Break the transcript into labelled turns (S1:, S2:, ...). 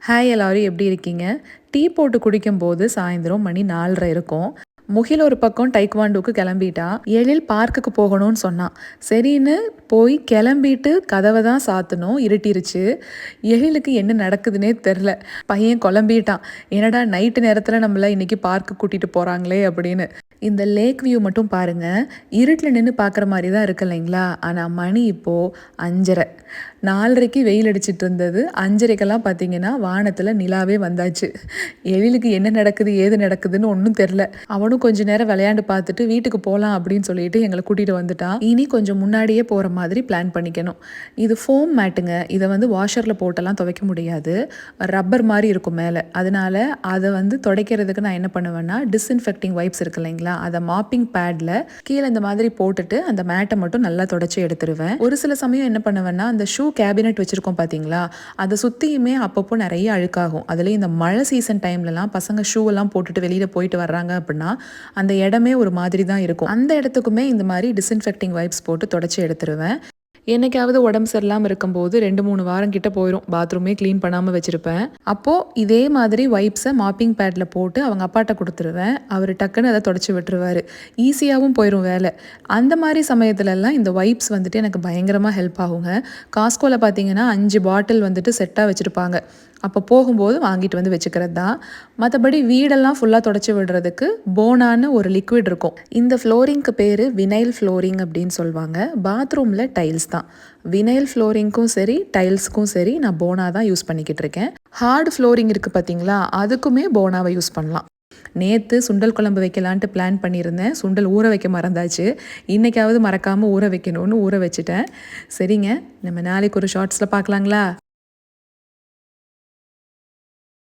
S1: Hi எல்லாரும் எப்படி இருக்கீங்க? டீ போட்டு குடிக்கும்போது சாயந்தரம் மணி 4:30 இருக்கும். முகில் ஒரு பக்கம் டைக்வாண்டோக்கு கிளம்பிட்டா. எழில் பார்க்குக்கு போகணும்னு சொன்னான். சரின்னு போய் கிளம்பிட்டு கதவை தான் சாத்தணும், இருட்டிருச்சு. எழிலுக்கு என்ன நடக்குதுன்னே தெரில. பையன் குழம்பிட்டான். என்னடா நைட்டு நேரத்தில் நம்மள இன்னைக்கு பார்க்கு கூட்டிகிட்டு போகிறாங்களே அப்படின்னு. இந்த லேக் வியூ மட்டும் பாருங்கள். இருட்டில் நின்று பார்க்குற மாதிரி தான் இருக்கு இல்லைங்களா? ஆனால் மணி இப்போது 5:30. 4:30க்கு வெயில் அடிச்சிட்டு இருந்தது. 5:30க்கெல்லாம் பார்த்தீங்கன்னா வானத்தில் நிலாவே வந்தாச்சு. எழிலுக்கு என்ன நடக்குது ஏது நடக்குதுன்னு ஒன்றும் தெரில. அவனும் கொஞ்ச நேரம் விளையாண்டு பார்த்துட்டு வீட்டுக்கு போகலாம் அப்படின்னு சொல்லிட்டு எங்களை கூட்டிகிட்டு வந்துட்டான். இனி கொஞ்சம் முன்னாடியே போகிற மாதிரி பிளான் பண்ணிக்கணும். இது ஃபோம் மேட்டுங்க. இதை வாஷரில் போட்டெல்லாம் துவைக்க முடியாது. ரப்பர் மாதிரி இருக்கும் மேலே. அதனால அதை துடைக்கிறதுக்கு நான் என்ன பண்ணுவேன்னா, டிஸ்இன்ஃபெக்டிங் வைப்ஸ் இருக்கு இல்லைங்களா, அதை மாப்பிங் பேடில் கீழே இந்த மாதிரி போட்டுட்டு அந்த மேட்டை மட்டும் நல்லா தொடச்சி எடுத்துருவேன். ஒரு சில சமயம் என்ன பண்ணுவேன்னா, அந்த ஷூ கேபினெட் வச்சுருக்கோம் பார்த்தீங்களா, அதை சுற்றியுமே அப்பப்போ நிறைய அழுக்காகும். அதுலேயும் இந்த மழை சீசன் டைம்லலாம் பசங்க ஷூவெல்லாம் போட்டுட்டு வெளியில் போயிட்டு வர்றாங்க அப்படின்னா அந்த இடமே ஒரு மாதிரி தான் இருக்கும். அந்த இடத்துக்குமே இந்த மாதிரி டிஸ்இன்ஃபெக்டிங் வைப்ஸ் போட்டு தொடச்சி எடுத்துருவேன். என்னைக்காவது உடம்பு சரியில்லாமல் இருக்கும்போது 2-3 வாரம் கிட்ட போயிடும் பாத்ரூமே க்ளீன் பண்ணாமல் வச்சுருப்பேன். அப்போது இதே மாதிரி வைப்ஸை மாப்பிங் பேடில் போட்டு அவங்க அப்பாட்ட கொடுத்துருவேன். அவர் டக்குன்னு அதை தொடச்சி விட்டுருவார். ஈஸியாகவும் போயிடும் வேலை. அந்த மாதிரி சமயத்துலலாம் இந்த வைப்ஸ் எனக்கு பயங்கரமாக ஹெல்ப் ஆகுங்க. காஸ்கோவில் பார்த்தீங்கன்னா 5 பாட்டில் செட்டாக வச்சுருப்பாங்க. அப்போ போகும்போது வாங்கிட்டு வச்சுக்கிறது தான். மற்றபடி வீடெல்லாம் ஃபுல்லாக தொடச்சி விடுறதுக்கு போனான்னு ஒரு லிக்விட் இருக்கும். இந்த ஃப்ளோரிங்க்கு பேர் வினைல் ஃப்ளோரிங் அப்படின்னு சொல்லுவாங்க. பாத்ரூமில் டைல்ஸ் தான். வினைல் ஃப்ளோரிங்க்கும் சரி டைல்ஸுக்கும் சரி நான் போனா தான் யூஸ் பண்ணிக்கிட்டு இருக்கேன். ஹார்டு ஃப்ளோரிங் இருக்குது பார்த்தீங்களா, அதுக்குமே போனாவை யூஸ் பண்ணலாம். நேற்று சுண்டல் குழம்பு வைக்கலான்ட்டு பிளான் பண்ணியிருந்தேன். சுண்டல் ஊற வைக்க மறந்தாச்சு. இன்றைக்காவது மறக்காமல் ஊற வைக்கணும்னு ஊற வச்சுட்டேன். சரிங்க, நம்ம நாளைக்கு ஒரு ஷார்ட்ஸில் பார்க்கலாங்களா?